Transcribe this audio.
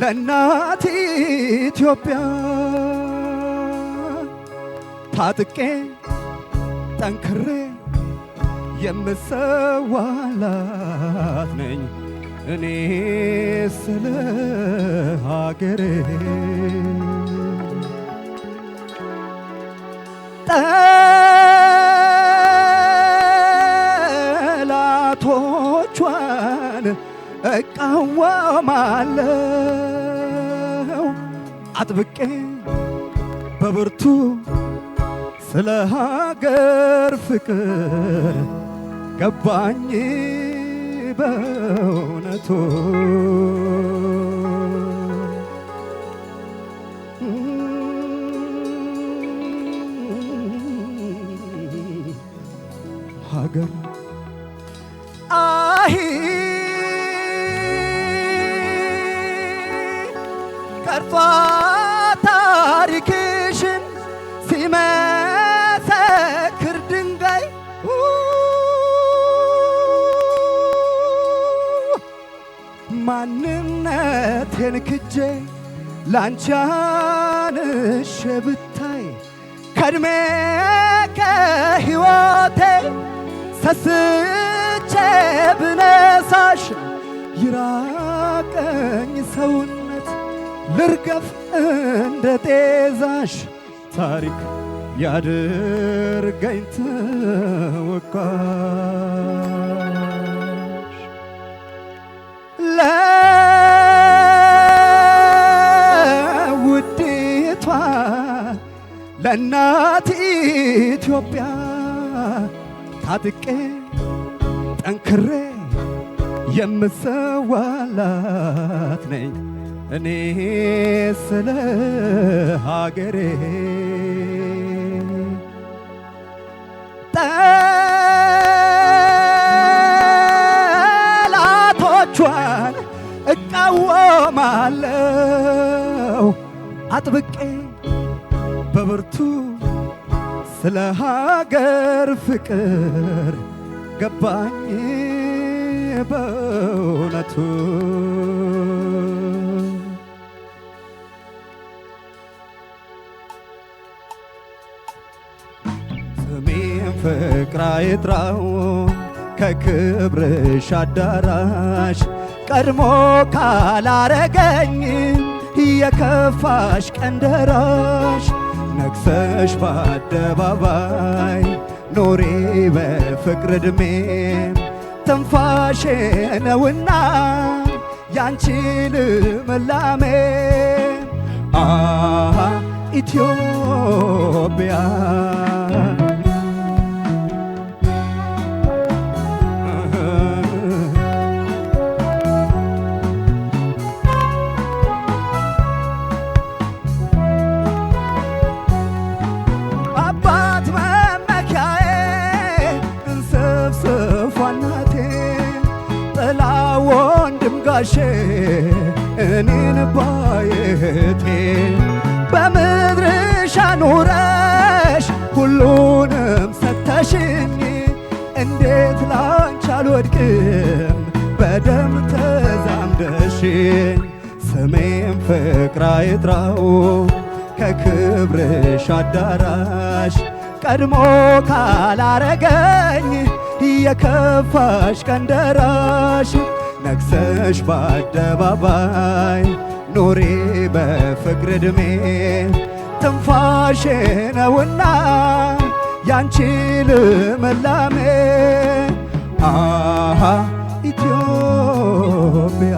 ለእናት ኢትዮጵያ ታጥቄ ጠንክሬ የምሰዋላት ነኝ እኔ ስለ ሀገሬ። ጠላቶቿን እቃወማለሁ አጥብቄ በብርቱ ስለ ሀገር ፍቅር ገባኝ በእውነቱ። ሀገር አሂ ቀርቷ ታሪክሽን ሲመሰክር ድንጋይ ማንነቴን ክጄ ላንቺ አንሼ ብታይ ከእድሜ ከሕይወቴ ሰስቼ ብነሳሽ ይራቀኝ ሰውነት ልርገፍ እንደ ጤዛሽ ታሪክ ያድርገኝ ተወቃሽ። ለውዲቷ ለእናት ኢትዮጵያ ታጥቄ ጠንክሬ የምሰዋላት ነኝ እኔ ስለ ሀገሬ። ጠላቶቿን እቃወማለሁ አጥብቄ በብርቱ ስለ ሀገር ፍቅር ገባኝ በእውነቱ። ስሜን ፍቅር አይጥራው ከክብርሽ አዳራሽ ቀድሞ ካላረገኝ የከፋሽ ቀን ደራሽ ነግሰሽ በአደባባይ ኖሬ በፍቅር ዕድሜ ትንፋሼ ነውና ያንቺ ልምላሜ ኢትዮጵያ ጋሼ እኔን ባየቴ በምድርሽ አኑረሽ ሁሉንም ሰተሽኝ እንዴት ላንቺ አልወድቅም በደም ተዛምደሽኝ። ስሜን ፍቅር አይጥራው ከክብርሽ አዳራሽ ቀድሞ ካላረገኝ የከፋሽ ቀን ደራሽ ነግሰሽ በአደባባይ ኖሬ በፍቅር ዕድሜ ትንፋሼ ነውና ያንቺ ልምላሜ ኢትዮጵያ